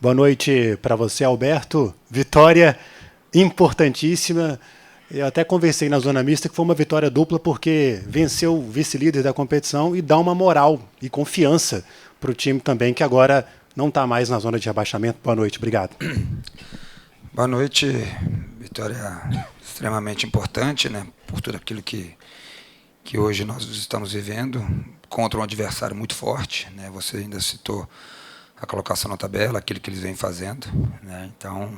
Boa noite para você, Alberto. Vitória importantíssima. Eu até conversei na zona mista que foi uma vitória dupla porque venceu o vice-líder da competição e dá uma moral e confiança para o time também, que agora não está mais na zona de rebaixamento. Boa noite, obrigado. Boa noite. Vitória extremamente importante, né, por tudo aquilo que hoje nós estamos vivendo, contra um adversário muito forte, né? Você ainda citou a colocação na tabela, aquilo que eles vêm fazendo, né? Então,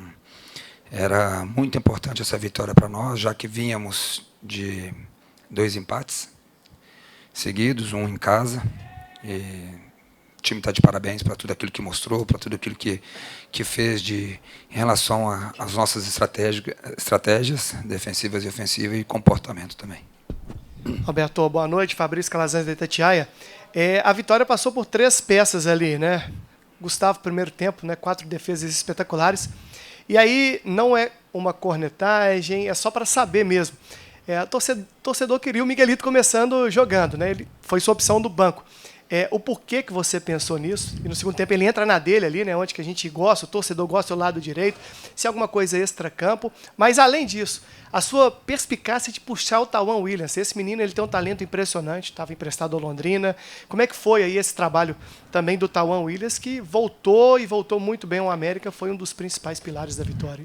era muito importante essa vitória para nós, já que vínhamos de 2 empates seguidos, um em casa. E o time está de parabéns para tudo aquilo que mostrou, para tudo aquilo que fez em relação às nossas estratégias defensivas e ofensivas e comportamento também. Roberto, boa noite. Fabrício Calazans da Itatiaia. A vitória passou por 3 peças ali, né? Gustavo, primeiro tempo, né? 4 defesas espetaculares. E aí não é uma cornetagem, é só para saber mesmo. Torcedor queria o Miguelito começando jogando, né? Ele foi sua opção do banco. O porquê que você pensou nisso? E no segundo tempo ele entra na dele ali, né? Onde que a gente gosta, o torcedor gosta do lado direito. Se é alguma coisa extra-campo. Mas além disso, a sua perspicácia de puxar o Tauan Williams. Esse menino ele tem um talento impressionante, estava emprestado ao Londrina. Como é que foi aí esse trabalho também do Tauan Williams, que voltou e voltou muito bem ao América, foi um dos principais pilares da vitória?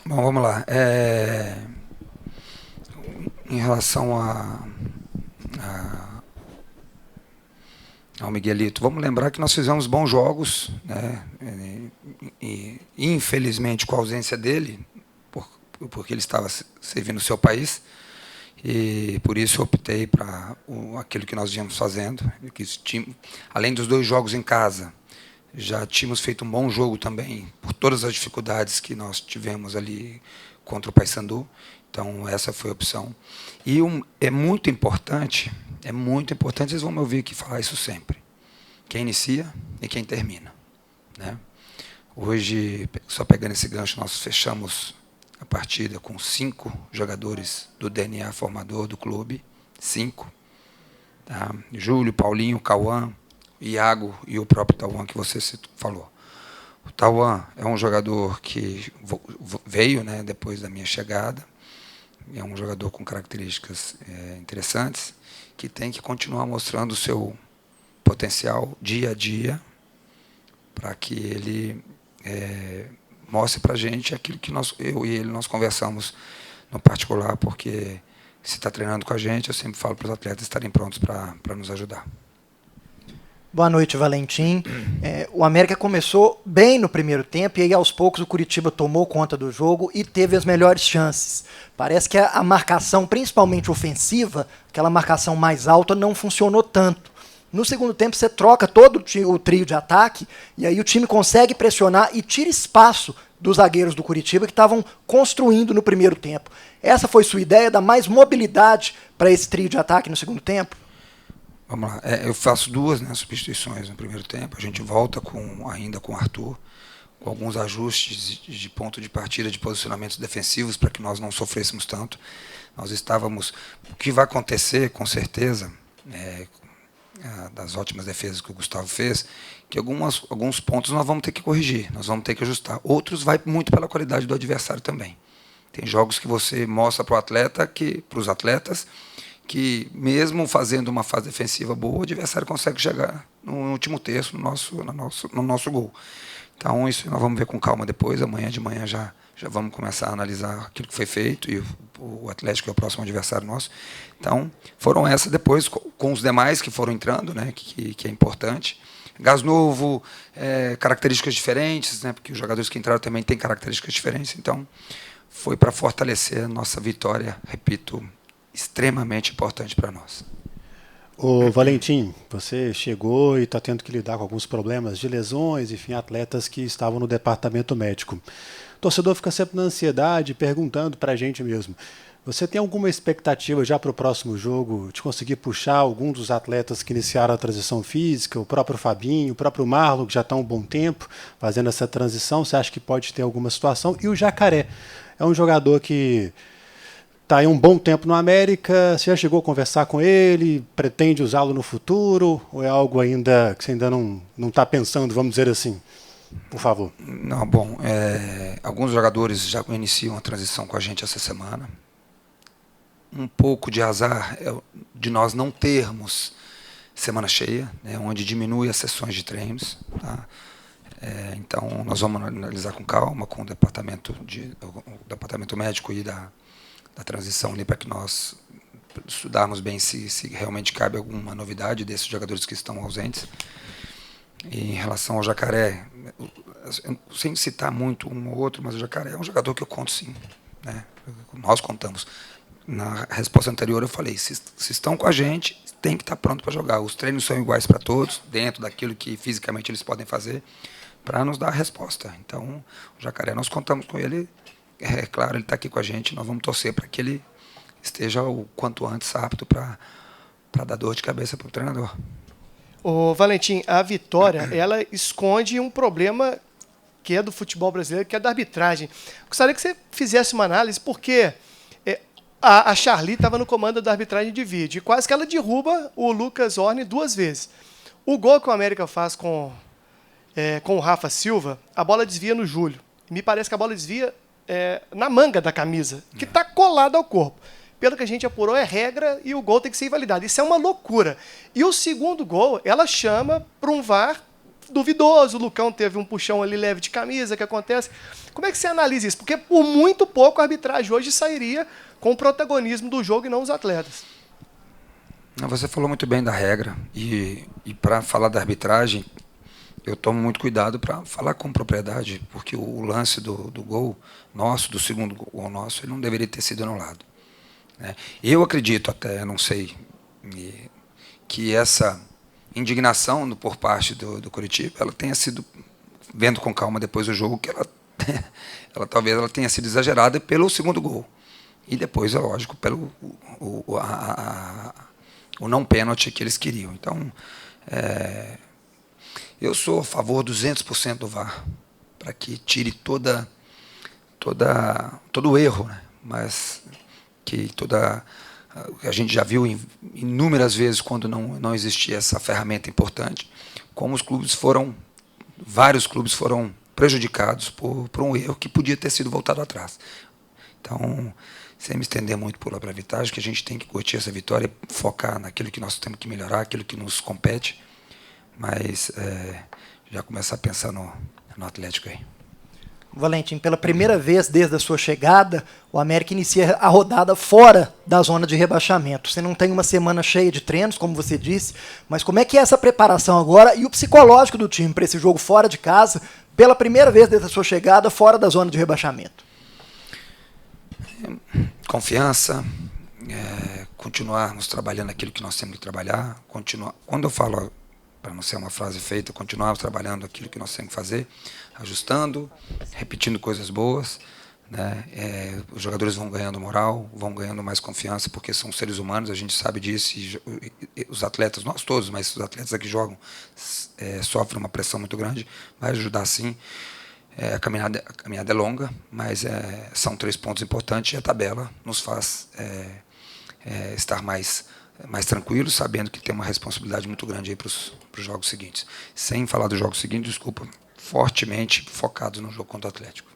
Bom, vamos lá. Em relação ao Miguelito, vamos lembrar que nós fizemos bons jogos, né? E infelizmente com a ausência dele, porque ele estava servindo o seu país, e por isso eu optei para aquilo que nós vínhamos fazendo. Além dos 2 jogos em casa, já tínhamos feito um bom jogo também, por todas as dificuldades que nós tivemos ali contra o Paysandu. Então, essa foi a opção. E é muito importante, vocês vão me ouvir aqui falar isso sempre, quem inicia e quem termina, né? Hoje, só pegando esse gancho, nós fechamos a partida com 5 jogadores do DNA formador do clube, 5. Tá? Júlio, Paulinho, Cauã, Iago e o próprio Tauan que você falou. O Tauan é um jogador que veio, né, depois da minha chegada. É um jogador com características interessantes, que tem que continuar mostrando o seu potencial dia a dia, para que ele mostre para a gente aquilo que eu e ele nós conversamos no particular, porque se está treinando com a gente, eu sempre falo para os atletas estarem prontos para nos ajudar. Boa noite, Valentim. O América começou bem no primeiro tempo e aí aos poucos o Curitiba tomou conta do jogo e teve as melhores chances. Parece que a marcação, principalmente ofensiva, aquela marcação mais alta, não funcionou tanto. No segundo tempo você troca todo o trio de ataque e aí o time consegue pressionar e tira espaço dos zagueiros do Curitiba que estavam construindo no primeiro tempo. Essa foi sua ideia, dar mais mobilidade para esse trio de ataque no segundo tempo? Vamos lá. Eu faço 2, né, substituições no primeiro tempo. A gente volta ainda com o Arthur, com alguns ajustes de ponto de partida, de posicionamentos defensivos, para que nós não sofrêssemos tanto. Nós estávamos... O que vai acontecer, com certeza, das ótimas defesas que o Gustavo fez, que alguns pontos nós vamos ter que corrigir, nós vamos ter que ajustar. Outros vai muito pela qualidade do adversário também. Tem jogos que você mostra para os atletas, que mesmo fazendo uma fase defensiva boa, o adversário consegue chegar no último terço, no nosso gol. Então, isso nós vamos ver com calma depois. Amanhã de manhã já vamos começar a analisar aquilo que foi feito, e o Atlético é o próximo adversário nosso. Então, foram essas depois, com os demais que foram entrando, né, que é importante. Gás novo, características diferentes, né, porque os jogadores que entraram também têm características diferentes. Então, foi para fortalecer a nossa vitória, repito, extremamente importante para nós. Ô Valentim, você chegou e está tendo que lidar com alguns problemas de lesões, enfim, atletas que estavam no departamento médico. O torcedor fica sempre na ansiedade, perguntando para a gente mesmo. Você tem alguma expectativa já para o próximo jogo de conseguir puxar algum dos atletas que iniciaram a transição física, o próprio Fabinho, o próprio Marlon, que já está há um bom tempo fazendo essa transição? Você acha que pode ter alguma situação? E o Jacaré é um jogador que está aí um bom tempo no América. Você já chegou a conversar com ele? Pretende usá-lo no futuro? Ou é algo ainda que você ainda não está pensando, vamos dizer assim? por favor. Não, bom, alguns jogadores já iniciam a transição com a gente essa semana. Um pouco de azar de nós não termos semana cheia, né, onde diminui as sessões de treinos. Tá? Então, nós vamos analisar com calma com o departamento médico e da transição ali, para que nós estudarmos bem se realmente cabe alguma novidade desses jogadores que estão ausentes. E em relação ao Jacaré, sem citar muito um ou outro, mas o Jacaré é um jogador que eu conto sim. Né? Nós contamos. Na resposta anterior eu falei, se estão com a gente, tem que estar pronto para jogar. Os treinos são iguais para todos, dentro daquilo que fisicamente eles podem fazer, para nos dar a resposta. Então, o Jacaré, nós contamos com ele, claro, ele está aqui com a gente, nós vamos torcer para que ele esteja o quanto antes apto para dar dor de cabeça para o treinador. Ô, Valentim, a Vitória, ela esconde um problema que é do futebol brasileiro, que é da arbitragem. Gostaria que você fizesse uma análise, porque a Charly estava no comando da arbitragem de vídeo, e quase que ela derruba o Lucas Horne 2 vezes. O gol que o América faz com o Rafa Silva, a bola desvia no Júlio. Me parece que a bola desvia na manga da camisa, que está colada ao corpo. Pelo que a gente apurou, é regra e o gol tem que ser invalidado. Isso é uma loucura. E o segundo gol, ela chama para um VAR duvidoso. O Lucão teve um puxão ali leve de camisa, que acontece. Como é que você analisa isso? Porque por muito pouco a arbitragem hoje sairia com o protagonismo do jogo e não os atletas. Você falou muito bem da regra. E para falar da arbitragem, eu tomo muito cuidado para falar com propriedade, porque o lance do gol nosso, do segundo gol nosso, ele não deveria ter sido anulado. Eu acredito até, não sei, que essa indignação por parte do Coritiba, ela tenha sido, vendo com calma depois do jogo, que talvez ela tenha sido exagerada pelo segundo gol. E depois, é lógico, pelo o não pênalti que eles queriam. Então, eu sou a favor 200% do VAR, para que tire todo o erro, né? Mas que a gente já viu inúmeras vezes quando não existia essa ferramenta importante, como vários clubes foram prejudicados por um erro que podia ter sido voltado atrás. Então, sem me estender muito por arbitragem, que a gente tem que curtir essa vitória, focar naquilo que nós temos que melhorar, aquilo que nos compete, mas já começar a pensar no Atlético aí. Valentim, pela primeira vez desde a sua chegada, o América inicia a rodada fora da zona de rebaixamento. Você não tem uma semana cheia de treinos, como você disse, mas como é que é essa preparação agora e o psicológico do time para esse jogo fora de casa, pela primeira vez desde a sua chegada, fora da zona de rebaixamento? Confiança, continuarmos trabalhando aquilo que nós temos que trabalhar, quando eu falo, para não ser uma frase feita, continuarmos trabalhando aquilo que nós temos que fazer, ajustando, repetindo coisas boas, né? Os jogadores vão ganhando moral, vão ganhando mais confiança, porque são seres humanos, a gente sabe disso, e os atletas, nós todos, mas os atletas que jogam sofrem uma pressão muito grande, vai ajudar sim. A caminhada é longa, mas são 3 pontos importantes e a tabela nos faz estar mais tranquilos, sabendo que tem uma responsabilidade muito grande aí para os jogos seguintes. Sem falar dos jogos seguintes, desculpa, fortemente focados no jogo contra o Atlético.